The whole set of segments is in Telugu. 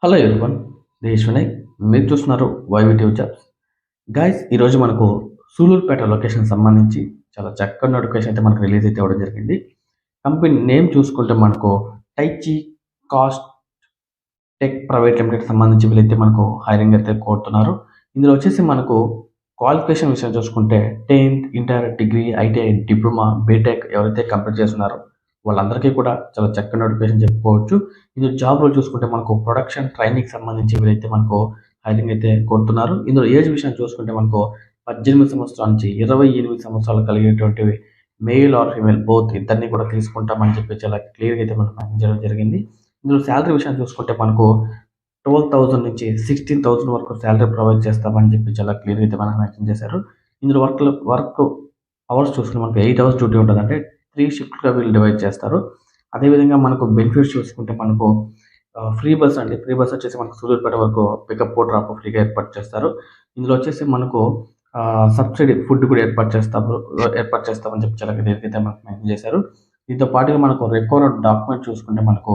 Hello everyone, this Vinay. మీరు చూస్తున్నారు వైవిటివ్ జాబ్స్. గైస్, ఈరోజు మనకు సూలూరుపేట లొకేషన్ సంబంధించి చాలా చక్కని నోటిఫికేషన్ అయితే మనకు రిలీజ్ అయితే అవ్వడం జరిగింది. కంపెనీ నేమ్ చూసుకుంటే మనకు టైచి కాస్ట్ టెక్ ప్రైవేట్ లిమిటెడ్ సంబంధించి వీళ్ళైతే మనకు హైరింగ్ అయితే కోరుతున్నారు. ఇందులో వచ్చేసి మనకు క్వాలిఫికేషన్ విషయం చూసుకుంటే 10th, inter, degree, ITI, diploma, BTech ఎవరైతే కంప్లీట్ చేస్తున్నారో వాళ్ళందరికీ కూడా చాలా చక్కని నోటిఫికేషన్ చెప్పుకోవచ్చు. ఇందులో జాబ్ రోల్ చూసుకుంటే మనకు ప్రొడక్షన్ ట్రైనింగ్ సంబంధించి వీరైతే మనకు హైరింగ్ అయితే కోరుతున్నారు. ఇందులో ఏజ్ విషయం చూసుకుంటే మనకు 18 సంవత్సరాల నుంచి 28 సంవత్సరాలు కలిగినటువంటి మేల్ ఆర్ ఫీమేల్ బోత్ ఇద్దరిని కూడా తీసుకుంటామని చెప్పి చాలా క్లియర్గా అయితే మనకు మెన్షన్ చేయడం జరిగింది. ఇందులో శాలరీ విషయం చూసుకుంటే మనకు 12,000 నుంచి 16,000 వరకు శాలరీ ప్రొవైడ్ చేస్తామని చెప్పి చాలా క్లియర్గా అయితే మనకు మెన్షన్ చేశారు. ఇందులో వర్క్ అవర్స్ చూసుకుంటే మనకు 8 అవర్స్ డ్యూటీ ఉంటుంది. అంటే 3 షిఫ్ట్గా వీళ్ళు డివైడ్ చేస్తారు. అదేవిధంగా మనకు బెనిఫిట్స్ చూసుకుంటే మనకు ఫ్రీ బస్ అండి. ఫ్రీ బస్ వచ్చేసి మనకు సూలూరుపేట వరకు పికప్ డ్రాప్ ఫ్రీగా ఏర్పాటు చేస్తారు. ఇందులో వచ్చేసి మనకు సబ్సిడీ ఫుడ్ కూడా ఏర్పాటు చేస్తామని చెప్పి చాలా క్లియర్గా మనకు మెన్షన్ చేశారు. దీంతో పాటుగా మనకు రిక్వైర్డ్ డాక్యుమెంట్ చూసుకుంటే మనకు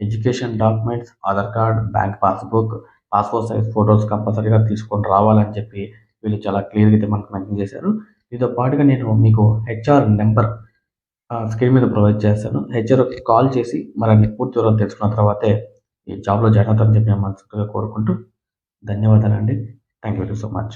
education documents, Aadhaar card, bank passbook, passport size photos కంపల్సరీగా తీసుకొని రావాలని చెప్పి వీళ్ళు చాలా క్లియర్గా అయితే మనకు మెన్షన్ చేశారు. దీంతో పాటుగా నేను మీకు హెచ్ఆర్ నెంబర్ స్క్రీన్ మీద ప్రొవైడ్ చేస్తాను. హెచ్ఆర్కి కాల్ చేసి మరిన్ని పూర్తి వివరాలు తెలుసుకున్న తర్వాతే ఈ జాబ్లో జాయిన్ అవుతారని చెప్పి నేను మనస్ఫూర్తిగా కోరుకుంటూ ధన్యవాదాలండి. Thank you very so much.